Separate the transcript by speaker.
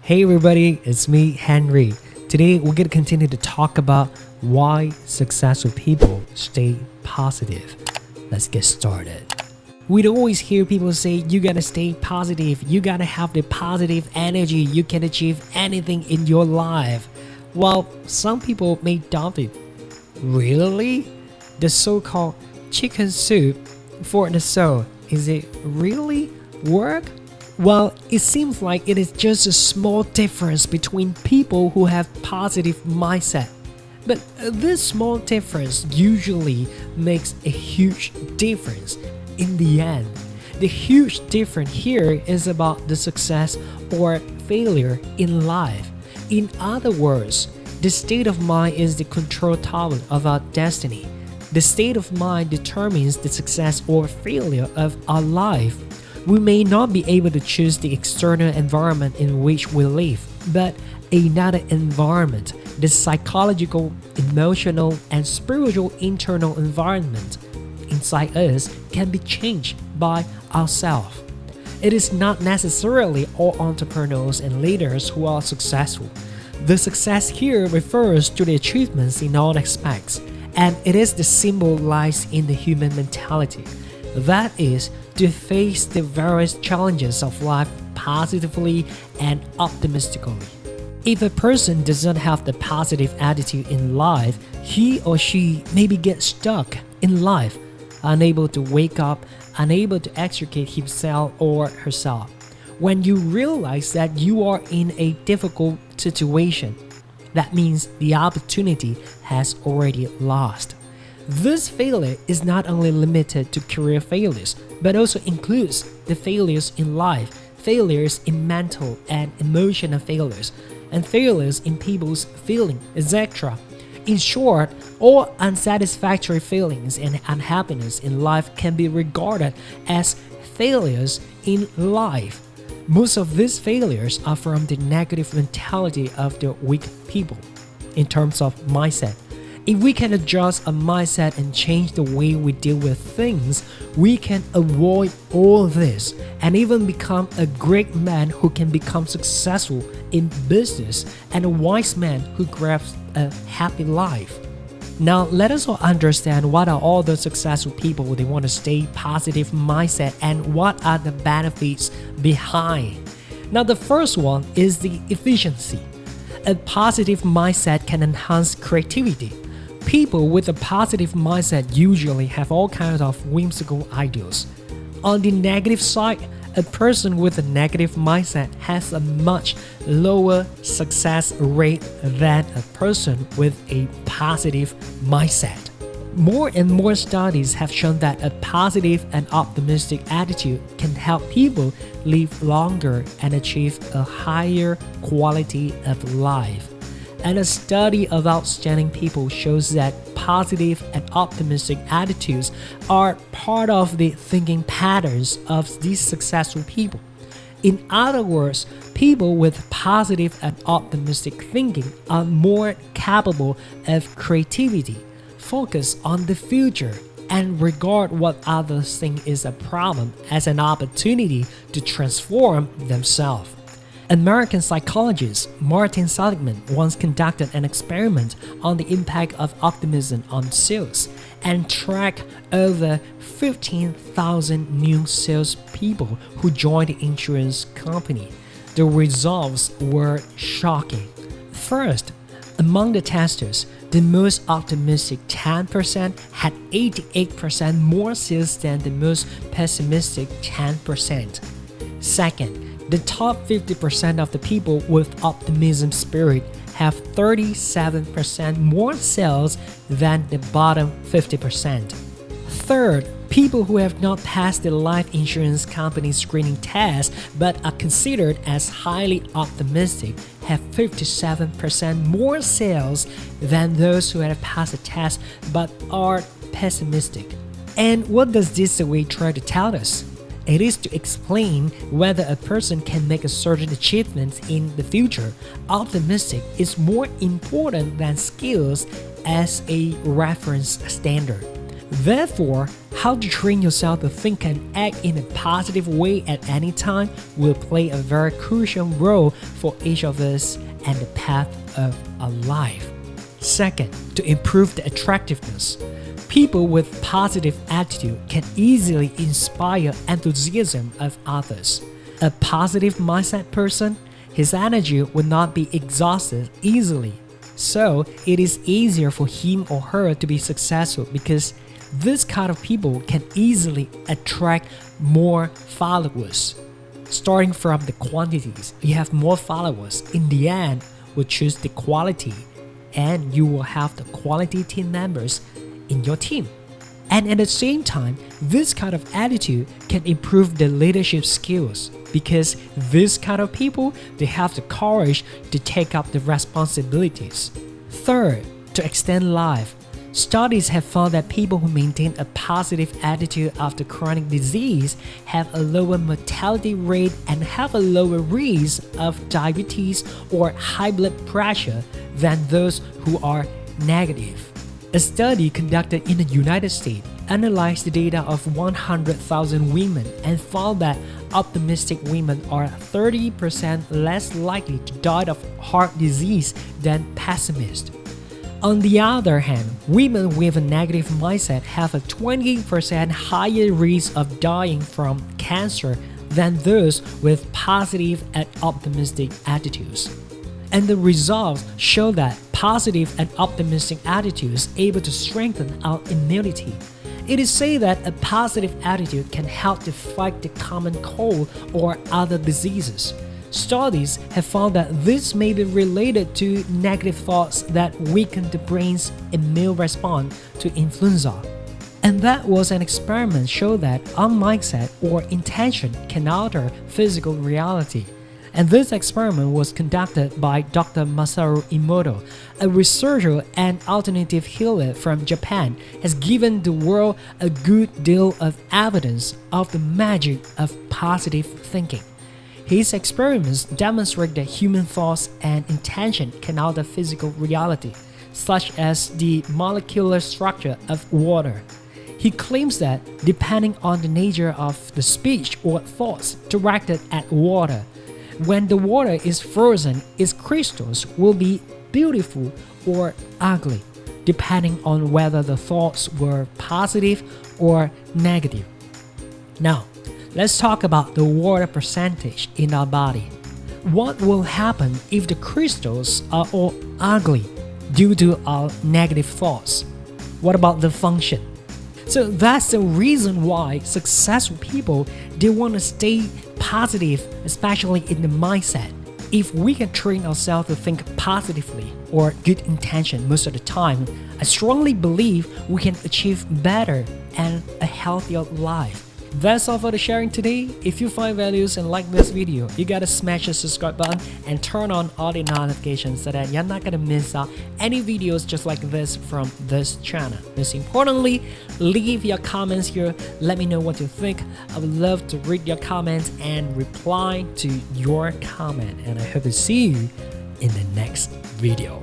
Speaker 1: Hey everybody, it's me, Henrrey. Today we're gonna continue to talk about why successful people stay positive. Let's get started. We'd always hear people say you gotta stay positive, you gotta have the positive energy, you can achieve anything in your life. Well, some people may doubt it. Really? The so-called chicken soup for the soul, is it really work? Well, it seems like it is just a small difference between people who have positive mindset. But this small difference usually makes a huge difference in the end. The huge difference here is about the success or failure in life. In other words, the state of mind is the control tower of our destiny. The state of mind determines the success or failure of our life. We may not be able to choose the external environment in which we live, but another environment, the psychological, emotional, and spiritual internal environment inside us can be changed by ourselves. It is not necessarily all entrepreneurs and leaders who are successful. The success here refers to the achievements in all aspects, and it is the symbol lies in the human mentality. That is, to face the various challenges of life positively and optimistically. If a person does not have the positive attitude in life, he or she maybe get stuck in life, unable to wake up, unable to extricate himself or herself. When you realize that you are in a difficult situation, that means the opportunity has already lost. This failure is not only limited to career failures, but also includes the failures in life, failures in mental and emotional failures, and failures in people's feelings, etc. In short, all unsatisfactory feelings and unhappiness in life can be regarded as failures in life. Most of these failures are from the negative mentality of the weak people. In terms of mindset, if we can adjust our mindset and change the way we deal with things, we can avoid all this and even become a great man who can become successful in business and a wise man who grabs a happy life. Now, let us all understand what are all the successful people they want to stay positive mindset and what are the benefits behind. Now, the first one is the efficiency. A positive mindset can enhance creativity. People with a positive mindset usually have all kinds of whimsical ideas. On the negative side, a person with a negative mindset has a much lower success rate than a person with a positive mindset. More and more studies have shown that a positive and optimistic attitude can help people live longer and achieve a higher quality of life. And a study of outstanding people shows that positive and optimistic attitudes are part of the thinking patterns of these successful people. In other words, people with positive and optimistic thinking are more capable of creativity, focus on the future, and regard what others think is a problem as an opportunity to transform themselves. American psychologist Martin Seligman once conducted an experiment on the impact of optimism on sales and tracked over 15,000 new salespeople who joined the insurance company. The results were shocking. First, among the testers, the most optimistic 10% had 88% more sales than the most pessimistic 10%. Second, the top 50% of the people with optimism spirit have 37% more sales than the bottom 50%. Third, people who have not passed the life insurance company screening test but are considered as highly optimistic have 57% more sales than those who have passed the test but are pessimistic. And what does this survey try to tell us? It is to explain whether a person can make a certain achievement in the future. Optimistic is more important than skills as a reference standard. Therefore, how to train yourself to think and act in a positive way at any time will play a very crucial role for each of us and the path of our life. Second, to improve the attractiveness. People with positive attitude can easily inspire enthusiasm of others. A positive mindset person, his energy will not be exhausted easily. So it is easier for him or her to be successful because this kind of people can easily attract more followers. Starting from the quantities, you have more followers. In the end, will choose the quality, and you will have the quality team members in your team. And at the same time, this kind of attitude can improve the leadership skills because this kind of people, they have the courage to take up the responsibilities. Third, to extend life. Studies have found that people who maintain a positive attitude after chronic disease have a lower mortality rate and have a lower risk of diabetes or high blood pressure than those who are negative. A study conducted in the United States analyzed the data of 100,000 women and found that optimistic women are 30% less likely to die of heart disease than pessimists. On the other hand, women with a negative mindset have a 20% higher risk of dying from cancer than those with positive and optimistic attitudes. And the results show that positive and optimistic attitudes are able to strengthen our immunity. It is said that a positive attitude can help to fight the common cold or other diseases. Studies have found that this may be related to negative thoughts that weaken the brain's immune response to influenza. And that was an experiment showed that our mindset or intention can alter physical reality. And this experiment was conducted by Dr. Masaru Emoto, a researcher and alternative healer from Japan, has given the world a good deal of evidence of the magic of positive thinking. His experiments demonstrate that human thoughts and intention can alter physical reality, such as the molecular structure of water. He claims that depending on the nature of the speech or thoughts directed at water, when the water is frozen, its crystals will be beautiful or ugly, depending on whether the thoughts were positive or negative. Now, let's talk about the water percentage in our body. What will happen if the crystals are all ugly due to our negative thoughts? What about the function? So that's the reason why successful people, they want to stay positive, especially in the mindset. If we can train ourselves to think positively or good intention most of the time, I strongly believe we can achieve better and a healthier life. That's all for the sharing today. If you find values and like this video, you gotta smash the subscribe button and turn on all the notifications so that you're not gonna miss out any videos just like this from this channel. Most importantly, leave your comments here. Let me know what you think. I would love to read your comments and reply to your comment. And I hope to see you in the next video.